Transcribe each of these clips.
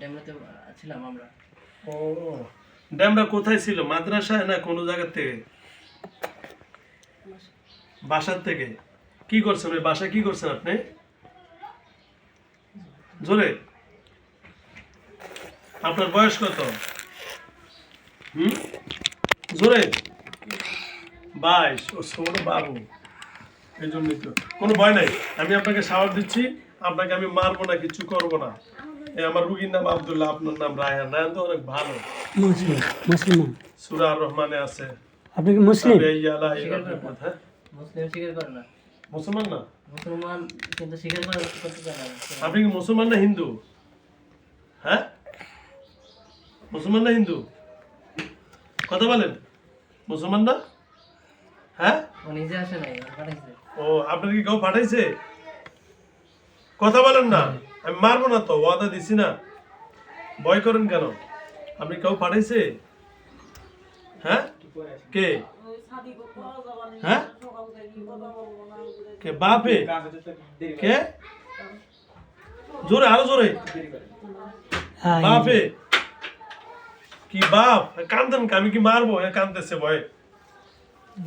ড্যামরাতে ছিলাম আমরা। ও ড্যামরা কোথায় ছিল, মাদ্রাসায় না কোনো জায়গা থেকে? বাসার থেকে। কি করছেন ওই বাসায়, কি করছেন আপনি? জোরে। আপনার বয়স কত? জোরে। 22। ও ছোট বাবু, এই জন্যই তো কোনো ভয় নাই। আমি আপনাকে শাওয়ার দিচ্ছি, আপনাকে আমি মারবো না, কিছু করবো না। এই আমার রুগীর নাম আব্দুল্লাহ, আপনার নাম রায়হান। রায়হান তো অনেক ভালো। মুসলিম। সূরা আর রহমানে আছে। আপনি কি মুসলিম? হ্যাঁ? মুসলিম স্বীকার করে না। মুসলমান না? মুসলমান কিন্তু স্বীকার করতে চায় না। আপনি কি মুসলমান না হিন্দু? হ্যাঁ, মুসলমান না হিন্দু? কথা বলেন। মুসলমান না? হ্যাঁ, ও নিজে আসে নাই, পাঠাইছে। ও আপনার কি কেউ পাঠাইছে? কথা বলেন না, আমি মারবো না তো, ওয়াদা দিছি না। ভয় করেন কেন? আপনি কেউ পাঠাইছে? হ্যাঁ, কে? হ্যাঁ, কে বাপে? কে? জোরে, আরো জোরে। বাপে? কি বাপ? কান্দেন, আমি কি মারবো? কান্দতেছে ভয়ে।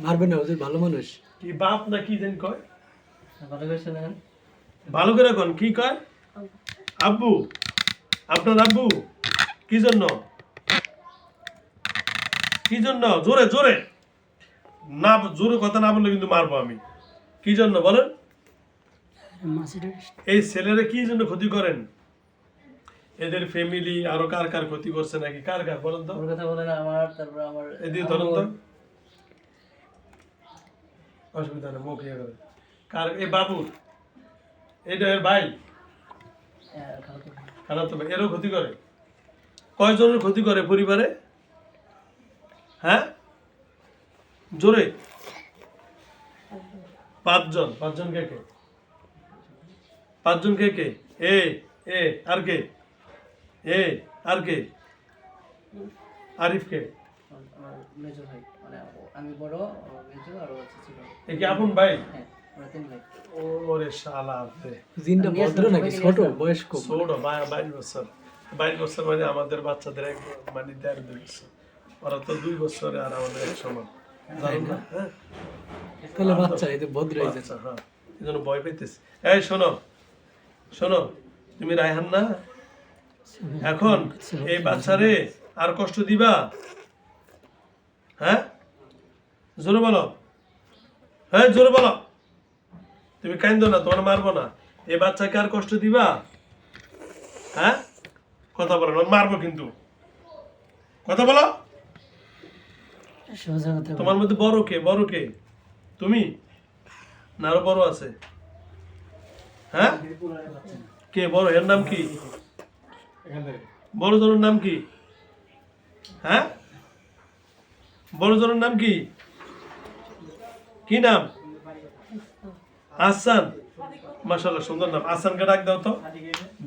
মারবেন না, হুজুর ভালো মানুষ। কি বাপ না কি জানি কয়? ভালো করে শোনেন। ভালো করে কোন কি কয়? আব্বু? আপনার আব্বু? কি জন্য? কি জন্য? জোরে জোরে না, জোরে কথা না বললে কিন্তু মারবো আমি। কি জন্য বলেন? এই ছেলেরা কি জন্য ক্ষতি করেন? এদের ফ্যামিলি আরো কার কার ক্ষতি করছে নাকি? কার কার বলেন তো? ওর কথা বলেন আমার, তারপর আমার এদিকে ধরেন তো, অসুবিধা নেই, মুখ ইয়ে করে। কার? এই বাবুর, এটা এর ভাই, খারাপ তো ভাই, এরও ক্ষতি করে। কয়জনের ক্ষতি করে পরিবারে? হ্যাঁ, জোরে। 5 জন। 5 জন কে কে? 5 জন কে কে? এ এ আর কে? এ আর কে? আরিফ কে? আমার মেজো ভাই, মানে আমি বড়, মেজো আর ও ছিল। এ কি আপন ভাই? হ্যাঁ, আমরা 3 ভাই। ওরে শালা আপনি। জিনটা ভদ্র নাকি ছোট বয়স কম? ছোট, 22 বছর। 22 বছর মানে আমাদের বাচ্চাদের মানে 1.5-2 বছর। ওরা তো 2 বছরে আর আমাদের এক সমান। জানেন না? হ্যাঁ, তাহলে বাচ্চা এই তো ভদ্র হয়ে যাচ্ছে। আচ্ছা, হ্যাঁ, এই জন্য ভয় পেতেছি। এই শোনো, শোনো, তুমি রায়হান না? এখন এই বাচ্চারে আর কষ্ট দিবা? হ্যাঁ, জোরে বলো। হ্যাঁ, জোরে বলো। তুমি কাইন্দো না, তোমার মারবো না। এই বাচ্চাকে আর কষ্ট দিবা? হ্যাঁ, কথা বলো না, মারবো কিন্তু। কথা বলো। তোমার মধ্যে বড় কে? বড় কে? তুমি না আরো বড় আছে? হ্যাঁ, কে বড়? এর নাম কি? বড় জনের নাম কি? হ্যাঁ, বড় জনের নাম কি? কি নাম? আহসান। মাশাআল্লাহ, সুন্দর নাম। আহসানকে ডাক দাও তো,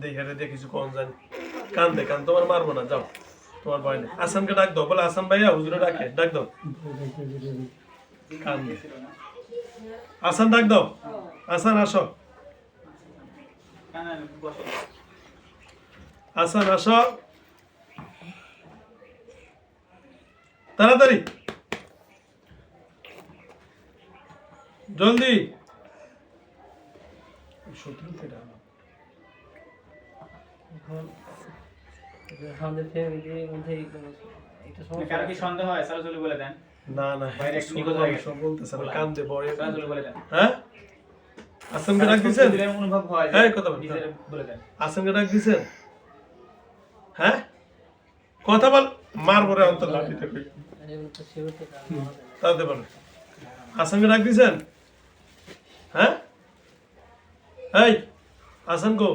দেখে রে কিছু কোন জানি। কান্দে, তোমার মারবো না, যাও, তোমার ভয় নেই। আহসানকে ডাক দাও, বলে আহসান ভাইয়া, হুজুরে ডাকে, ডাক দাও। কান্দে। আহসান ডাক দাও। আহসান আসো। আহসান আসো তাড়াতাড়ি, জলদি। আমাদের ফ্যামিলির মধ্যে একটা সমস্যা। কারো কি সন্দেহ হয়? সরাসরি বলে দেন। না না, বাইরে একটু নিখোঁজ হয়ে গেছে। সব বলতেছে না, কান্দে ভয়ে। সরাসরি বলে দেন। হ্যাঁ, আহসানকে ডাক দিছেন? যদি অনুভব হয় এই কথা বল। নিজের বলে দেন। আহসানকে ডাক দিছেন? হ্যাঁ, কথা বল। মারবো রে অন্তর লাঠিতে কই। এগুলো তো শিওর তো তাতে বল। আহসানকে ডাক দিছেন? হ্যাঁ, এই আহসান গো,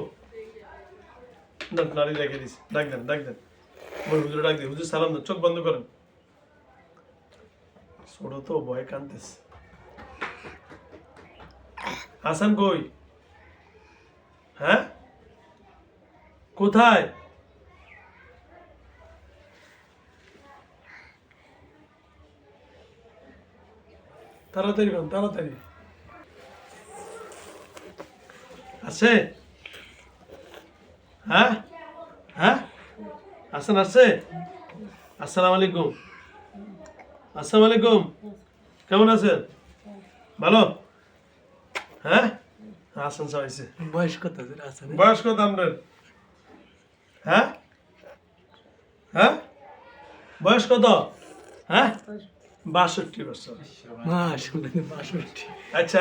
না নারী রেখে দিস, ডাক দেন, ডাক দেন। হুজুরে ডাক দিন, হুজুর সালাম দেন, চোখ বন্ধ করেন। ছোট তো ভয় কানতেস। হাসান কই? হ্যাঁ, কোথায়? তাড়াতাড়ি কর, তাড়াতাড়ি। আছে? হ্যাঁ, হ্যাঁ, হাসান আসছে? আসসালামু আলাইকুম। আসসালামু আলাইকুম। কেমন আছেন? ভালো? হ্যাঁ, হাসান সাহেব আইছে। বয়স কত হুজুর আছে? বয়স কত আপনার? হ্যাঁ হ্যাঁ, বয়স কত? হ্যাঁ, 62 বছর। মাশাআল্লাহ 62। আচ্ছা,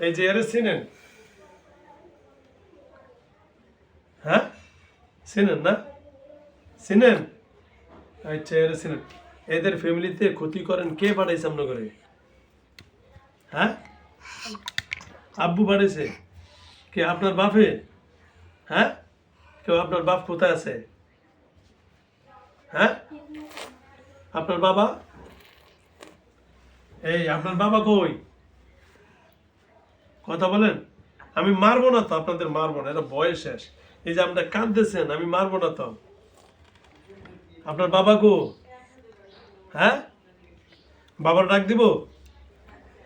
এই যে এরে চিনেন? হ্যাঁ, চিনেন না? চিনেন? আচ্ছা, এরে চিনেন? এদের ফ্যামিলিতে ক্ষতি করেন কে পাঠাইছে আপনার করে? হ্যাঁ, আব্বু পাঠাইছে? কে আপনার বাপে? হ্যাঁ, কেউ আপনার বাপ কোথায় আছে? হ্যাঁ, আপনার বাবা? এই আপনার বাবা কই? কথা বলেন। আমি মারবো না তো, আপনাদের মারবো না, এটা বয়স শেষ। এই যে আপনারা কাঁদতেছেন, আমি মারবো না তো। আপনার বাবা কো? হ্যাঁ, বাবার ডাক দিব?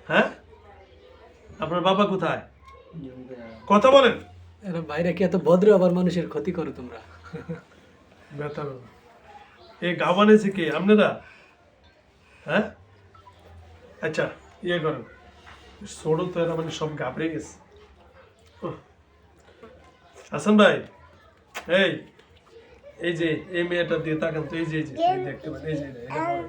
হ্যাঁ, আপনার বাবা কোথায়? কথা বলেন। এরা বাইরে কি এত ভদ্র আবার মানুষের ক্ষতি করো তোমরা? ব্যথা পাবে। এই গা বানিয়েছে কে? আপনারা? হ্যাঁ, আচ্ছা, ইয়ে করেন, ছোড়ো তো, এরা মানে সব ঘাবড়ে গেছে। উহ। হাসান ভাই, এই যে এই মেয়েটা দিয়ে তাকান তো, এই যে এই দেখতে পারেন, এই যে এটা বড়।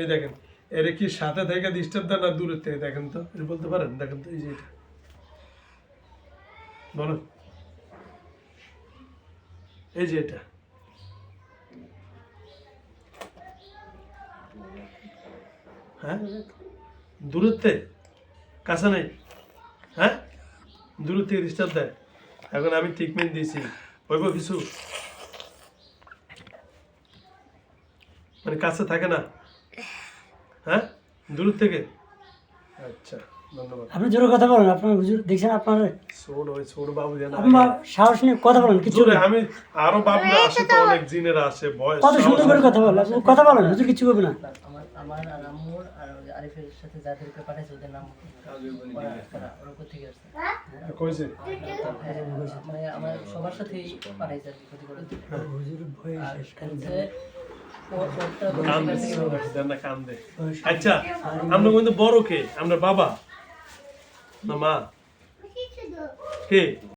এই দেখেন, এর কি সাথে থেকে ডিস্টার্ব দেন না দূরের থেকে? দেখেন তো, এটা বলতে পারেন? দেখেন তো, এই যে এটা বলো, এই যে এটা, হ্যাঁ, দূরের থেকে, কাছে নেই? হ্যাঁ, দূরের থেকে ডিস্টার্ব দেয়। এখন আমি ট্রিটমেন্ট দিয়েছি, হইব কিছু? মানে কাছে থাকে না? হ্যাঁ, দূরের থেকে? আচ্ছা, ধন্যবাদ। আপনি জোরে কথা বলেন, আপনার হুজুর দেখছেন আপনার ছোট বাবু জানা আপনার সাহস নিয়ে কথা বলেন কিছু জোরে, আমি আরো বাবুরা আসে তো, অনেক জিনেরা আসে, বয়স কত সুন্দর করে কথা বলেন, আপনি কথা বলেন, হুজুর কিছু করবে না। আমার আর আম্মুর আর ওই যে আরিফের সাথে যাদেরকে পাঠাইছে ওদের নাম ওরা কোথেকে আসছে? কইছে। মানে আমার সবার সাথেই পাঠাইছে আর কি ক্ষতি করে। হুজুর ভয়ে আর শেষ করে হচ্ছে ওরটা কান্দে, বংশীকার থেকে পাঠাইছে। দেন না কান্দে। আচ্ছা, আমরা কিন্তু বড় কে? আমরা বাবা না মা? কে?